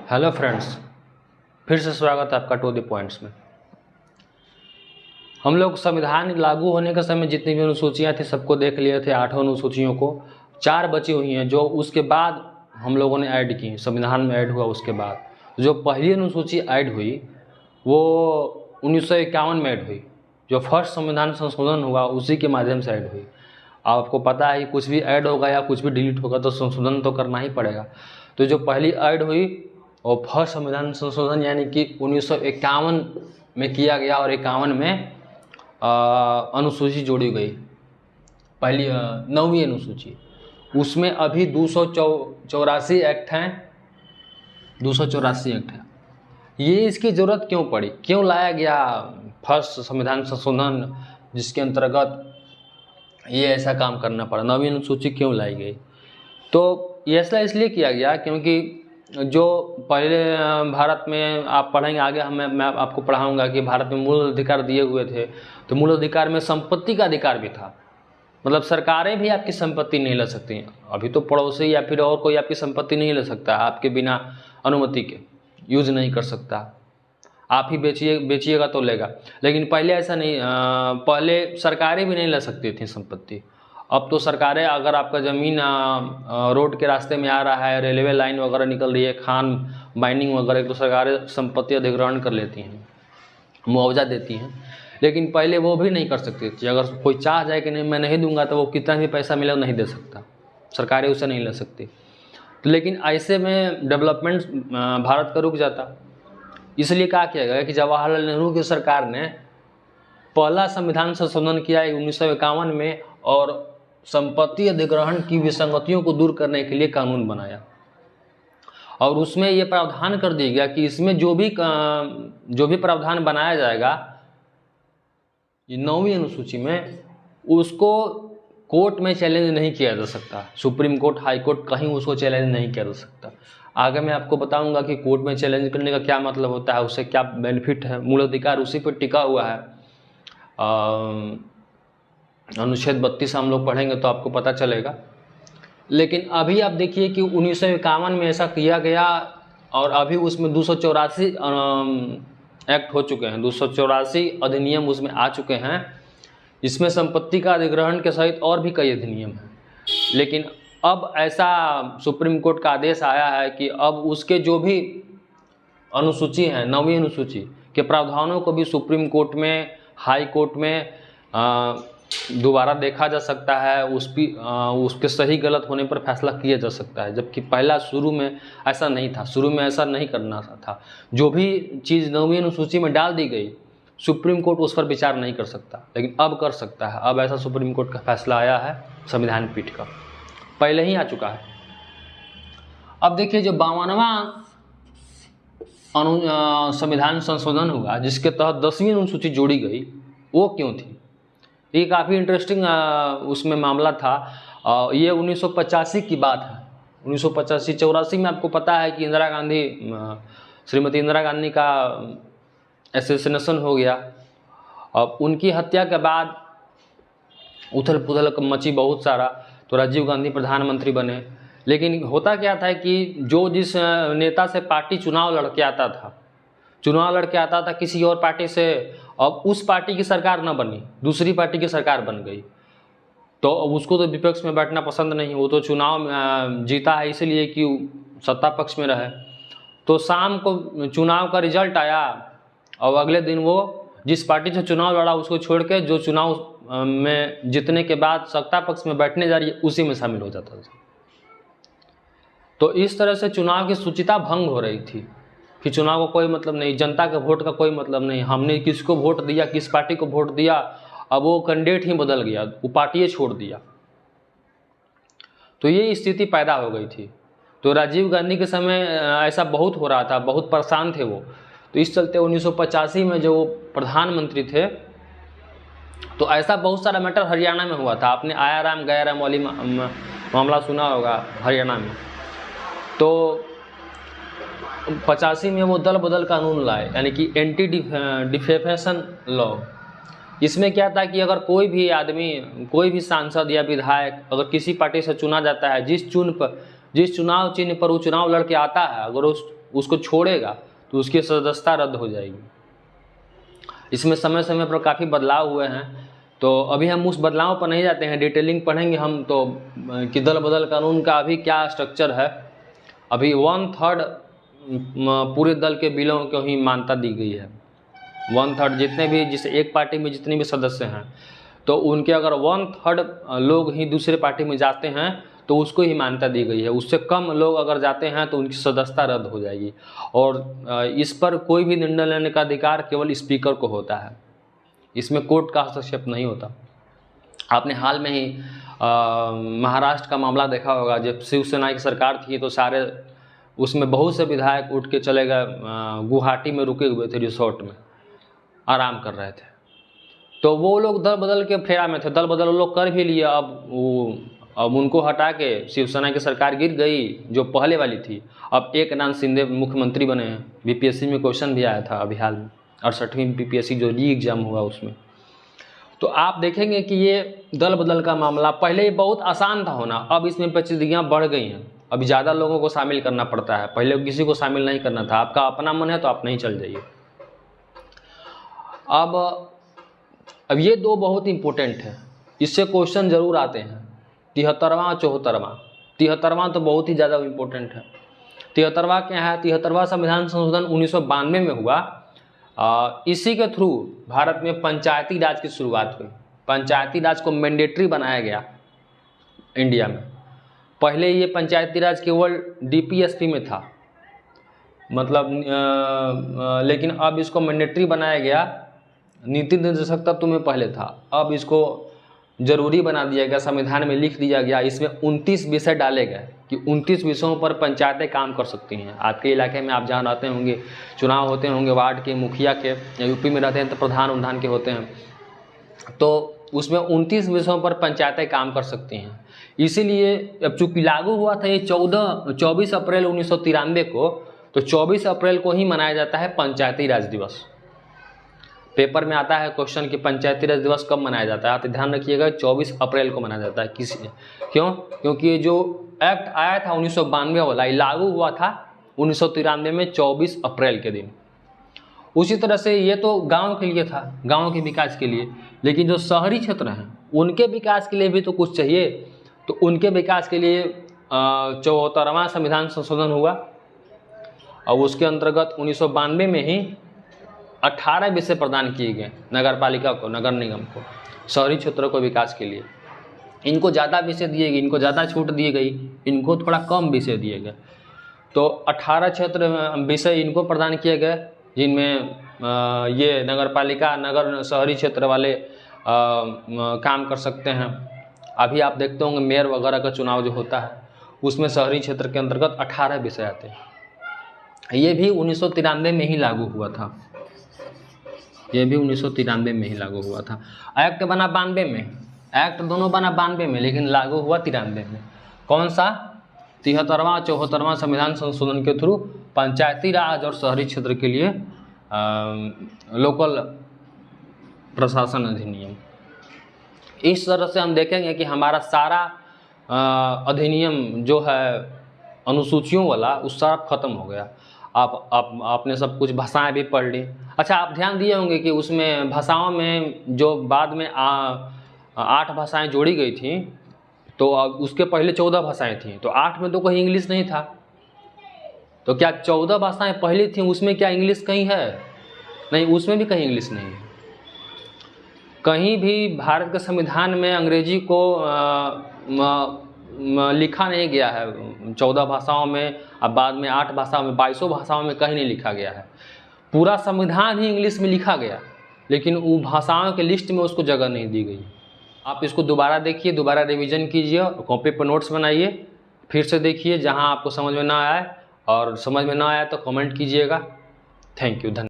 Hello friends, फिर से स्वागत है आपका टू द पॉइंट्स में। हम लोग संविधान लागू होने के समय जितनी भी अनुसूचियाँ थी सबको देख लिए थे। 8 अनुसूचियों को 4 बची हुई हैं जो उसके बाद हम लोगों ने ऐड की, संविधान में ऐड हुआ। उसके बाद जो पहली अनुसूची ऐड हुई वो 1951 में ऐड हुई। जो फर्स्ट संविधान संशोधन हुआ उसी के माध्यम से ऐड हुई। आपको पता है कुछ भी ऐड होगा या कुछ भी डिलीट होगा तो संशोधन तो करना ही पड़ेगा। तो जो पहली ऐड हुई और फर्स्ट संविधान संशोधन यानी कि 1951 में किया गया और 51 में अनुसूची जोड़ी गई, पहली 9वीं अनुसूची। उसमें अभी 284 एक्ट हैं, 284 एक्ट हैं। ये इसकी ज़रूरत क्यों पड़ी, क्यों लाया गया फर्स्ट संविधान संशोधन जिसके अंतर्गत ये ऐसा काम करना पड़ा, 9वीं अनुसूची क्यों लाई गई? तो ये ऐसा इसलिए किया गया क्योंकि जो पहले भारत में आप पढ़ेंगे आगे, मैं आपको पढ़ाऊंगा कि भारत में मूल अधिकार दिए हुए थे। तो मूल अधिकार में संपत्ति का अधिकार भी था, मतलब सरकारें भी आपकी संपत्ति नहीं ले सकती हैं। अभी तो पड़ोसी या फिर और कोई आपकी संपत्ति नहीं ले सकता, आपके बिना अनुमति के यूज नहीं कर सकता। आप ही बेचिएगा तो लेगा, लेकिन पहले ऐसा नहीं। पहले सरकारें भी नहीं ले सकती थी संपत्ति। अब तो सरकारें, अगर आपका ज़मीन रोड के रास्ते में आ रहा है, रेलवे लाइन वगैरह निकल रही है, खान माइनिंग वगैरह, तो सरकारें संपत्ति अधिग्रहण कर लेती हैं, मुआवजा देती हैं। लेकिन पहले वो भी नहीं कर सकती थी। अगर कोई चाह जाए कि नहीं मैं नहीं दूंगा तो वो कितना भी पैसा मिले नहीं दे सकता, सरकारें उसे नहीं ले सकती। तो लेकिन ऐसे में डेवलपमेंट भारत का रुक जाता। इसलिए क्या किया गया कि जवाहरलाल नेहरू की सरकार ने पहला संविधान संशोधन किया 1951 में और संपत्ति अधिग्रहण की विसंगतियों को दूर करने के लिए कानून बनाया। और उसमें ये प्रावधान कर दिया गया कि इसमें जो भी प्रावधान बनाया जाएगा ये 9वीं अनुसूची में, उसको कोर्ट में चैलेंज नहीं किया जा सकता। सुप्रीम कोर्ट, हाई कोर्ट, कहीं उसको चैलेंज नहीं किया जा सकता। आगे मैं आपको बताऊंगा कि कोर्ट में चैलेंज करने का क्या मतलब होता है, उससे क्या बेनिफिट है। मूल अधिकार उसी पर टिका हुआ है। अनुच्छेद 32 हम लोग पढ़ेंगे तो आपको पता चलेगा। लेकिन अभी आप देखिए कि 1951 में ऐसा किया गया और अभी उसमें 284 एक्ट हो चुके हैं, 284 अधिनियम उसमें आ चुके हैं। इसमें संपत्ति का अधिग्रहण के सहित और भी कई अधिनियम हैं। लेकिन अब ऐसा सुप्रीम कोर्ट का आदेश आया है कि अब उसके जो भी अनुसूची हैं, 9वीं अनुसूची के प्रावधानों को भी सुप्रीम कोर्ट में, हाई कोर्ट में दोबारा देखा जा सकता है। उसके सही गलत होने पर फैसला किया जा सकता है, जबकि पहला शुरू में ऐसा नहीं था। शुरू में ऐसा नहीं करना था। जो भी चीज़ 9वीं अनुसूची में डाल दी गई, सुप्रीम कोर्ट उस पर विचार नहीं कर सकता, लेकिन अब कर सकता है। अब ऐसा सुप्रीम कोर्ट का फैसला आया है संविधान पीठ का, पहले ही आ चुका है। अब देखिए जो 52वां संविधान संशोधन हुआ जिसके तहत 10वीं अनुसूची जोड़ी गई, वो क्यों थी? ये काफ़ी इंटरेस्टिंग उसमें मामला था। ये 1985 की बात है। 1985-84 में आपको पता है कि श्रीमती इंदिरा गांधी का एसेसिनेशन हो गया। अब उनकी हत्या के बाद उथल पुथल मची बहुत सारा, तो राजीव गांधी प्रधानमंत्री बने। लेकिन होता क्या था कि जिस नेता से पार्टी चुनाव लड़के आता था किसी और पार्टी से, अब उस पार्टी की सरकार न बनी, दूसरी पार्टी की सरकार बन गई, तो उसको तो विपक्ष में बैठना पसंद नहीं। वो तो चुनाव जीता है इसलिए कि सत्ता पक्ष में रहे। तो शाम को चुनाव का रिजल्ट आया और अगले दिन वो जिस पार्टी से चुनाव लड़ा उसको छोड़ के जो चुनाव में जीतने के बाद सत्ता पक्ष में बैठने जा रही है उसी में शामिल हो जाता था। तो इस तरह से चुनाव की शुचिता भंग हो रही थी कि चुनाव का कोई मतलब नहीं, जनता के वोट का कोई मतलब नहीं। हमने किसको वोट दिया, किस पार्टी को वोट दिया, अब वो कैंडिडेट ही बदल गया, वो पार्टी छोड़ दिया। तो ये स्थिति पैदा हो गई थी। तो राजीव गांधी के समय ऐसा बहुत हो रहा था, बहुत परेशान थे वो। तो इस चलते 1985 में जो प्रधानमंत्री थे, तो ऐसा बहुत सारा मैटर हरियाणा में हुआ था। आपने आया राम गया राम वाली मामला सुना होगा हरियाणा में। तो 85 में वो दल बदल कानून लाए, यानी कि एंटी डिफेमेशन लॉ। इसमें क्या था कि अगर कोई भी आदमी, कोई भी सांसद या विधायक अगर किसी पार्टी से चुना जाता है, जिस चुनाव चिन्ह पर वो चुनाव लड़के आता है, अगर उसको छोड़ेगा तो उसकी सदस्यता रद्द हो जाएगी। इसमें समय समय पर काफ़ी बदलाव हुए हैं, तो अभी हम उस बदलाव पर नहीं जाते हैं, डिटेलिंग पढ़ेंगे हम तो कि दल बदल कानून का अभी क्या स्ट्रक्चर है। अभी 1/3 पूरे दल के बिलों को ही मान्यता दी गई है। 1/3 जितने भी, जिस एक पार्टी में जितने भी सदस्य हैं, तो उनके अगर 1/3 लोग ही दूसरे पार्टी में जाते हैं तो उसको ही मान्यता दी गई है। उससे कम लोग अगर जाते हैं तो उनकी सदस्यता रद्द हो जाएगी। और इस पर कोई भी निर्णय लेने का अधिकार केवल स्पीकर को होता है, इसमें कोर्ट का हस्तक्षेप नहीं होता। आपने हाल में ही महाराष्ट्र का मामला देखा होगा, जब शिवसेना की सरकार थी तो सारे उसमें बहुत से विधायक उठ के चले गए, गुवाहाटी में रुके हुए थे, रिसोर्ट में आराम कर रहे थे। तो वो लोग दल बदल के फेरा में थे, दल बदल लोग कर भी लिए। अब उनको हटा के शिवसेना की सरकार गिर गई जो पहले वाली थी। अब एकनाथ शिंदे मुख्यमंत्री बने हैं। बीपीएससी में क्वेश्चन भी आया था अभी हाल में, 68वीं बीपीएससी जो री एग्जाम हुआ उसमें। तो आप देखेंगे कि ये दल बदल का मामला पहले ही बहुत आसान था होना, अब इसमें पेचीदगियाँ बढ़ गई हैं। अभी ज़्यादा लोगों को शामिल करना पड़ता है, पहले किसी को शामिल नहीं करना था। आपका अपना मन है तो आप नहीं चल जाइए। अब ये दो बहुत इंपॉर्टेंट है, इससे क्वेश्चन जरूर आते हैं। 73वां और 74वां। 73वां तो बहुत ही ज़्यादा इम्पोर्टेंट है। 73वां क्या है? 73वां संविधान संशोधन 1992 में हुआ। इसी के थ्रू भारत में पंचायती राज की शुरुआत हुई। पंचायती राज को मैंडेटरी बनाया गया इंडिया में। पहले ये पंचायती राज केवल डीपीएसपी में था, मतलब लेकिन अब इसको मैंडेटरी बनाया गया। नीति निर्देशक तत्व में पहले था, अब इसको जरूरी बना दिया गया, संविधान में लिख दिया गया। इसमें 29 विषय डाले गए कि 29 विषयों पर पंचायतें काम कर सकती हैं। आपके इलाके में आप जहाँ रहते होंगे, चुनाव होते होंगे वार्ड के, मुखिया के, या यूपी में रहते हैं तो प्रधान उधान के होते हैं, तो उसमें 29 विषयों पर पंचायतें काम कर सकती हैं। इसीलिए अब चूँकि लागू हुआ था ये 24 अप्रैल 1993 को, तो 24 अप्रैल को ही मनाया जाता है पंचायती राज दिवस। पेपर में आता है क्वेश्चन कि पंचायती राज दिवस कब मनाया जाता है, आप ध्यान रखिएगा 24 अप्रैल को मनाया जाता है। क्योंकि ये जो एक्ट आया था 1992 वाला, ये लागू हुआ था 1993 में 24 अप्रैल के दिन। उसी तरह से ये तो गांव के लिए था, गांव के विकास के लिए, लेकिन जो शहरी क्षेत्र हैं उनके विकास के लिए भी तो कुछ चाहिए। तो उनके विकास के लिए 74वां संविधान संशोधन हुआ और उसके अंतर्गत 1992 में ही 18 विषय प्रदान किए गए नगर पालिका को, नगर निगम को, शहरी क्षेत्रों को विकास के लिए। इनको ज़्यादा विषय दिए गए, इनको ज़्यादा छूट दी गई, इनको थोड़ा कम विषय दिए गए। तो 18 क्षेत्र विषय इनको प्रदान किए गए, जिनमें ये नगर पालिका, नगर शहरी क्षेत्र वाले काम कर सकते हैं। अभी आप देखते होंगे मेयर वगैरह का चुनाव जो होता है उसमें शहरी क्षेत्र के अंतर्गत 18 विषय आते हैं। ये भी 1993 में ही लागू हुआ था। ये भी 1993 में ही लागू हुआ था। एक्ट बना 92 में, एक्ट दोनों बना 92 में, लेकिन लागू हुआ 93 में। कौन सा? 73वां 74वां संविधान संशोधन के थ्रू पंचायती राज और शहरी क्षेत्र के लिए लोकल प्रशासन अधिनियम। इस तरह से हम देखेंगे कि हमारा सारा अधिनियम जो है अनुसूचियों वाला, उस सारा खत्म हो गया। आपने सब कुछ भाषाएं भी पढ़ ली। अच्छा, आप ध्यान दिए होंगे कि उसमें भाषाओं में जो बाद में 8 भाषाएं जोड़ी गई थी, तो उसके पहले 14 भाषाएं थी, तो 8 में तो कहीं इंग्लिश नहीं था। तो क्या 14 भाषाएं पहली थी, उसमें क्या इंग्लिश कहीं है? नहीं, उसमें भी कहीं इंग्लिश नहीं है। कहीं भी भारत के संविधान में अंग्रेजी को लिखा नहीं गया है। 14 भाषाओं में, अब बाद में 8 भाषाओं में, 22 भाषाओं में कहीं नहीं लिखा गया है। पूरा संविधान ही इंग्लिश में लिखा गया, लेकिन वो भाषाओं के लिस्ट में उसको जगह नहीं दी गई। आप इसको दोबारा देखिए, दोबारा रिवीजन कीजिए, कॉपी पर नोट्स बनाइए, फिर से देखिए। जहां आपको समझ में ना आए और समझ में ना आए तो कमेंट कीजिएगा। थैंक यू, धन्यवाद।